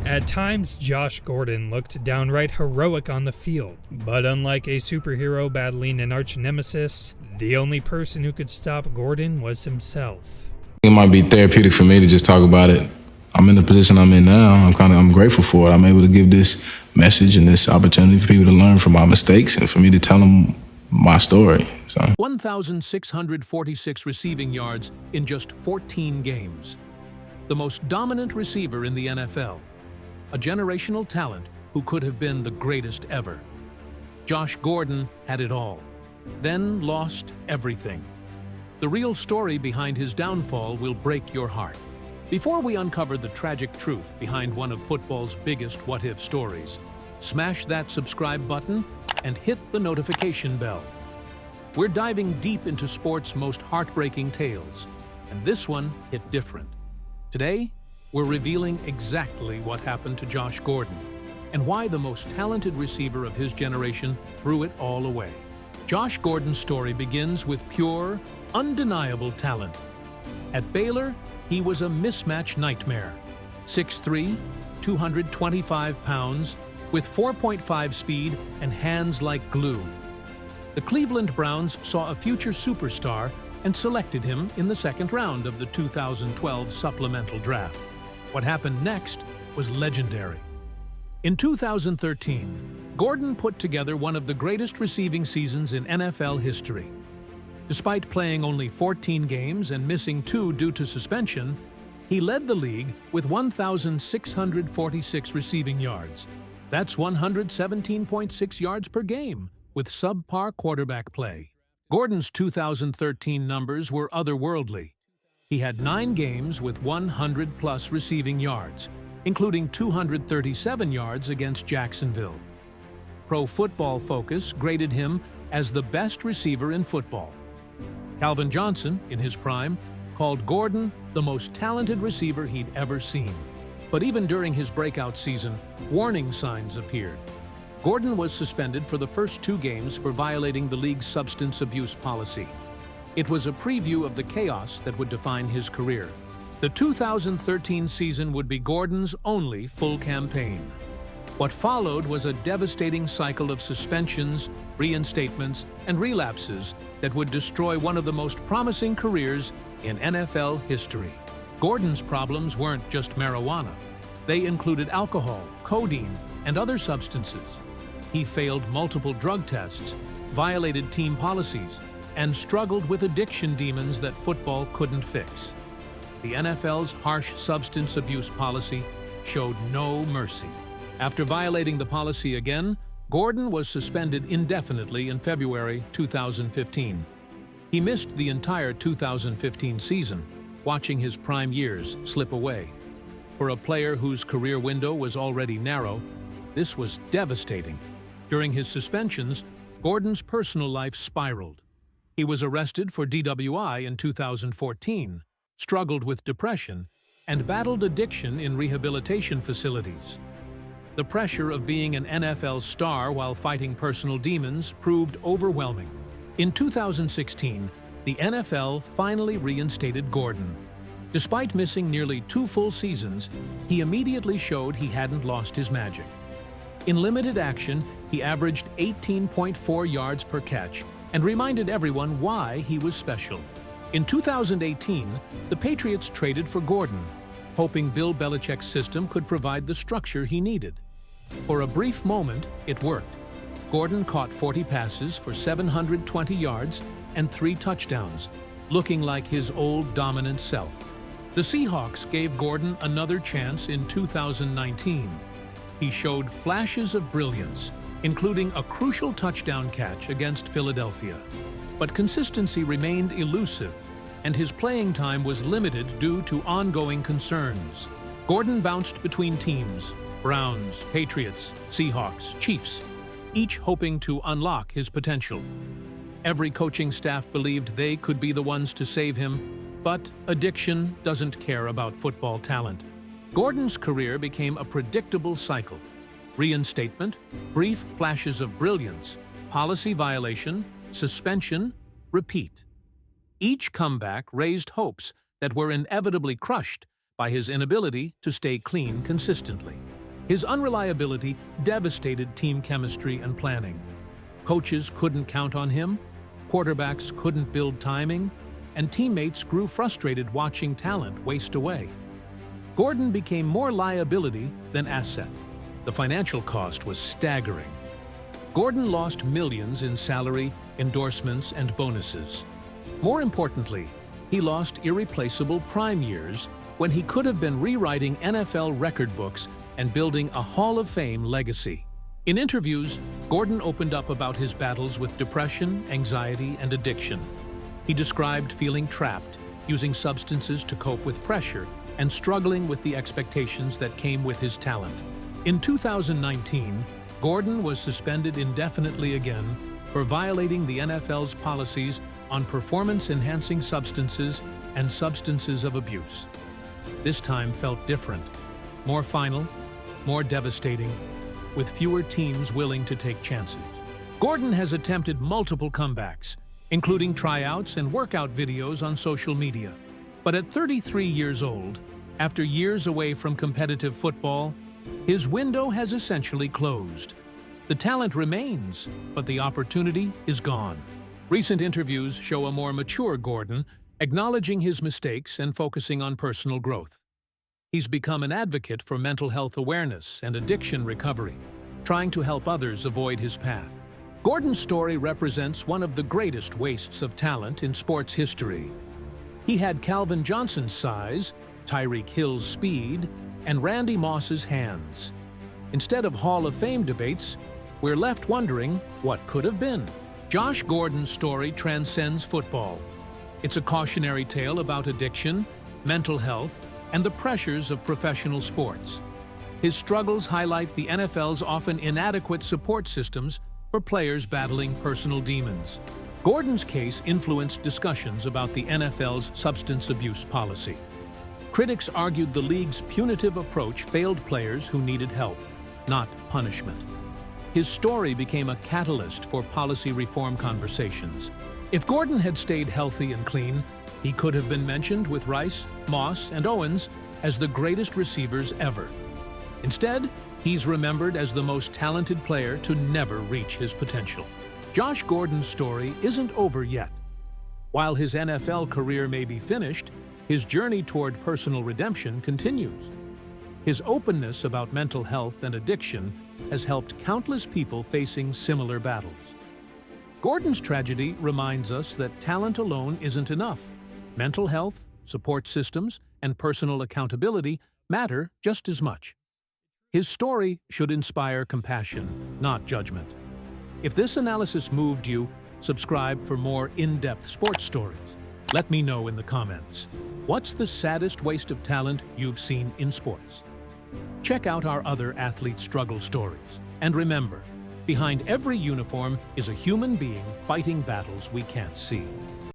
At times, Josh Gordon looked downright heroic on the field, but unlike a superhero battling an arch-nemesis, the only person who could stop Gordon was himself. It might be therapeutic for me to just talk about it. I'm in the position I'm in now. I'm grateful for it. I'm able to give this message and this opportunity for people to learn from my mistakes and for me to tell them my story. 1,646 receiving yards in just 14 games. The most dominant receiver in the NFL. A generational talent who could have been the greatest ever. Josh Gordon had it all, then lost everything. The real story behind his downfall will break your heart. Before we uncover the tragic truth behind one of football's biggest what-if stories, smash that subscribe button and hit the notification bell. We're diving deep into sports' most heartbreaking tales, and this one hit different. Today, we're revealing exactly what happened to Josh Gordon and why the most talented receiver of his generation threw it all away. Josh Gordon's story begins with pure, undeniable talent. At Baylor, he was a mismatch nightmare. 6'3", 225 pounds, with 4.5 speed and hands like glue. The Cleveland Browns saw a future superstar and selected him in the second round of the 2012 supplemental draft. What happened next was legendary. In 2013, Gordon put together one of the greatest receiving seasons in NFL history. Despite playing only 14 games and missing 2 due to suspension, he led the league with 1,646 receiving yards. That's 117.6 yards per game, with subpar quarterback play. Gordon's 2013 numbers were otherworldly. He had 9 games with 100-plus receiving yards, including 237 yards against Jacksonville. Pro Football Focus graded him as the best receiver in football. Calvin Johnson, in his prime, called Gordon the most talented receiver he'd ever seen. But even during his breakout season, warning signs appeared. Gordon was suspended for the first 2 games for violating the league's substance abuse policy. It was a preview of the chaos that would define his career. The 2013 season would be Gordon's only full campaign. What followed was a devastating cycle of suspensions, reinstatements, and relapses that would destroy one of the most promising careers in NFL history. Gordon's problems weren't just marijuana. They included alcohol, codeine, and other substances. He failed multiple drug tests, violated team policies, and struggled with addiction demons that football couldn't fix. The NFL's harsh substance abuse policy showed no mercy. After violating the policy again, Gordon was suspended indefinitely in February 2015. He missed the entire 2015 season, watching his prime years slip away. For a player whose career window was already narrow, this was devastating. During his suspensions, Gordon's personal life spiraled. He was arrested for DWI in 2014, struggled with depression, and battled addiction in rehabilitation facilities. The pressure of being an NFL star while fighting personal demons proved overwhelming. In 2016, the NFL finally reinstated Gordon. Despite missing nearly 2 full seasons, he immediately showed he hadn't lost his magic. In limited action, he averaged 18.4 yards per catch and reminded everyone why he was special. In 2018, the Patriots traded for Gordon, hoping Bill Belichick's system could provide the structure he needed. For a brief moment, it worked. Gordon caught 40 passes for 720 yards and 3 touchdowns, looking like his old dominant self. The Seahawks gave Gordon another chance in 2019. He showed flashes of brilliance, including a crucial touchdown catch against Philadelphia. But consistency remained elusive, and his playing time was limited due to ongoing concerns. Gordon bounced between teams: Browns, Patriots, Seahawks, Chiefs, each hoping to unlock his potential. Every coaching staff believed they could be the ones to save him, but addiction doesn't care about football talent. Gordon's career became a predictable cycle: reinstatement, brief flashes of brilliance, policy violation, suspension, repeat. Each comeback raised hopes that were inevitably crushed by his inability to stay clean consistently. His unreliability devastated team chemistry and planning. Coaches couldn't count on him, quarterbacks couldn't build timing, and teammates grew frustrated watching talent waste away. Gordon became more liability than asset. The financial cost was staggering. Gordon lost millions in salary, endorsements, and bonuses. More importantly, he lost irreplaceable prime years when he could have been rewriting NFL record books and building a Hall of Fame legacy. In interviews, Gordon opened up about his battles with depression, anxiety, and addiction. He described feeling trapped, using substances to cope with pressure, and struggling with the expectations that came with his talent. In 2019, Gordon was suspended indefinitely again for violating the NFL's policies on performance-enhancing substances and substances of abuse. This time felt different, more final, more devastating, with fewer teams willing to take chances. Gordon has attempted multiple comebacks, including tryouts and workout videos on social media. But at 33 years old, after years away from competitive football, his window has essentially closed. The talent remains, but the opportunity is gone. Recent interviews show a more mature Gordon, acknowledging his mistakes and focusing on personal growth. He's become an advocate for mental health awareness and addiction recovery, trying to help others avoid his path. Gordon's story represents one of the greatest wastes of talent in sports history. He had Calvin Johnson's size, Tyreek Hill's speed, and Randy Moss's hands. Instead of Hall of Fame debates, we're left wondering what could have been. Josh Gordon's story transcends football. It's a cautionary tale about addiction, mental health, and the pressures of professional sports. His struggles highlight the NFL's often inadequate support systems for players battling personal demons. Gordon's case influenced discussions about the NFL's substance abuse policy. Critics argued the league's punitive approach failed players who needed help, not punishment. His story became a catalyst for policy reform conversations. If Gordon had stayed healthy and clean, he could have been mentioned with Rice, Moss, and Owens as the greatest receivers ever. Instead, he's remembered as the most talented player to never reach his potential. Josh Gordon's story isn't over yet. While his NFL career may be finished, his journey toward personal redemption continues. His openness about mental health and addiction has helped countless people facing similar battles. Gordon's tragedy reminds us that talent alone isn't enough. Mental health, support systems, and personal accountability matter just as much. His story should inspire compassion, not judgment. If this analysis moved you, subscribe for more in-depth sports stories. Let me know in the comments. What's the saddest waste of talent you've seen in sports? Check out our other athlete struggle stories. And remember, behind every uniform is a human being fighting battles we can't see.